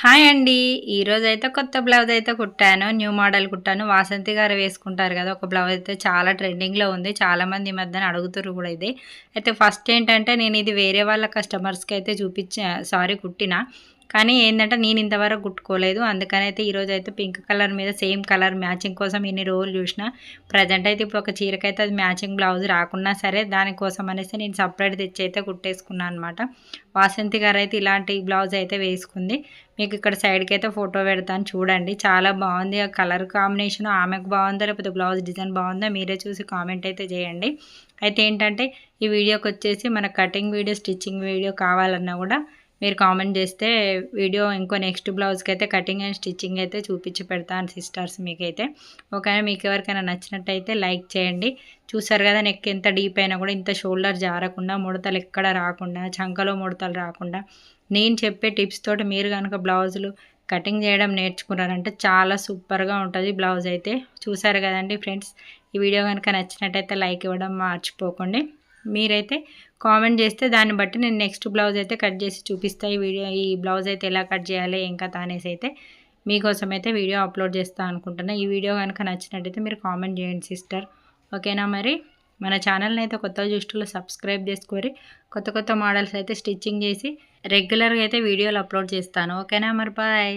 Hi అండి. ఈరోజైతే కొత్త బ్లౌజ్ అయితే కుట్టాను. న్యూ మోడల్ కుట్టాను. వాసంతి గారు వేసుకుంటారు కదా! ఒక బ్లౌజ్ అయితే చాలా ట్రెండింగ్‌లో ఉంది. చాలామంది ఈ మధ్యన అడుగుతుర్రు కూడా ఇది. అయితే ఫస్ట్ ఏంటంటే నేను ఇది వేరే వాళ్ళ కస్టమర్స్‌కి అయితే కుట్టిన. కానీ ఏందంటే నేను ఇంతవరకు కుట్టుకోలేదు. అందుకనైతే ఈరోజైతే పింక్ కలర్ మీద సేమ్ కలర్ మ్యాచింగ్ కోసం ఇన్ని రోజులు చూసిన. ప్రెజెంట్ అయితే ఇప్పుడు ఒక చీరకైతే అది మ్యాచింగ్ బ్లౌజ్ రాకున్నా సరే దానికోసం అనేసి నేను సెపరేట్ తెచ్చి అయితే కుట్టేసుకున్నాను అనమాట. వాసంతి గారు అయితే ఇలాంటి బ్లౌజ్ అయితే వేసుకుంది. మీకు ఇక్కడ సైడ్కి అయితే ఫోటో పెడతాను చూడండి. చాలా బాగుంది. ఆ కలర్ కాంబినేషన్ ఆమెకు బాగుందా లేకపోతే బ్లౌజ్ డిజైన్ బాగుందా మీరే చూసి కామెంట్ అయితే చేయండి. అయితే ఏంటంటే ఈ వీడియోకి వచ్చేసి మన కటింగ్ వీడియో స్టిచ్చింగ్ వీడియో కావాలన్నా కూడా మీరు కామెంట్ చేస్తే వీడియో ఇంకో నెక్స్ట్ బ్లౌజ్కి అయితే కటింగ్ అండ్ స్టిచ్చింగ్ అయితే చూపించి పెడతాను సిస్టర్స్ మీకైతే. ఓకేనా, మీకు ఎవరికైనా నచ్చినట్టయితే లైక్ చేయండి. చూసారు కదా నెక్ ఎంత డీప్ అయినా కూడా ఇంత షోల్డర్ జారకుండా ముడతలు ఎక్కడ రాకుండా చంకలో ముడతలు రాకుండా నేను చెప్పే టిప్స్ తోటి మీరు కనుక బ్లౌజులు కటింగ్ చేయడం నేర్చుకున్నారంటే చాలా సూపర్గా ఉంటుంది బ్లౌజ్ అయితే. చూసారు కదండి ఫ్రెండ్స్, ఈ వీడియో కనుక నచ్చినట్టయితే లైక్ ఇవ్వడం మర్చిపోకండి. మీరైతే కామెంట్ చేస్తే దాన్ని బట్టి నేను నెక్స్ట్ బ్లౌజ్ అయితే కట్ చేసి చూపిస్తాను. ఈ బ్లౌజ్ అయితే ఎలా కట్ చేయాలి ఏం కథ అనేసి అయితే మీకోసం అయితే వీడియో అప్లోడ్ చేస్తాను అనుకుంటున్నా. ఈ వీడియో కనుక నచ్చినట్టయితే మీరు కామెంట్ చేయండి సిస్టర్. ఓకేనా, మరి మన ఛానల్ని అయితే కొత్తగా చూస్తున్న సబ్స్క్రైబ్ చేసుకోరి. కొత్త కొత్త మోడల్స్ అయితే స్టిచ్చింగ్ చేసి రెగ్యులర్గా అయితే వీడియోలు అప్లోడ్ చేస్తాను. ఓకేనా మరి, బాయ్.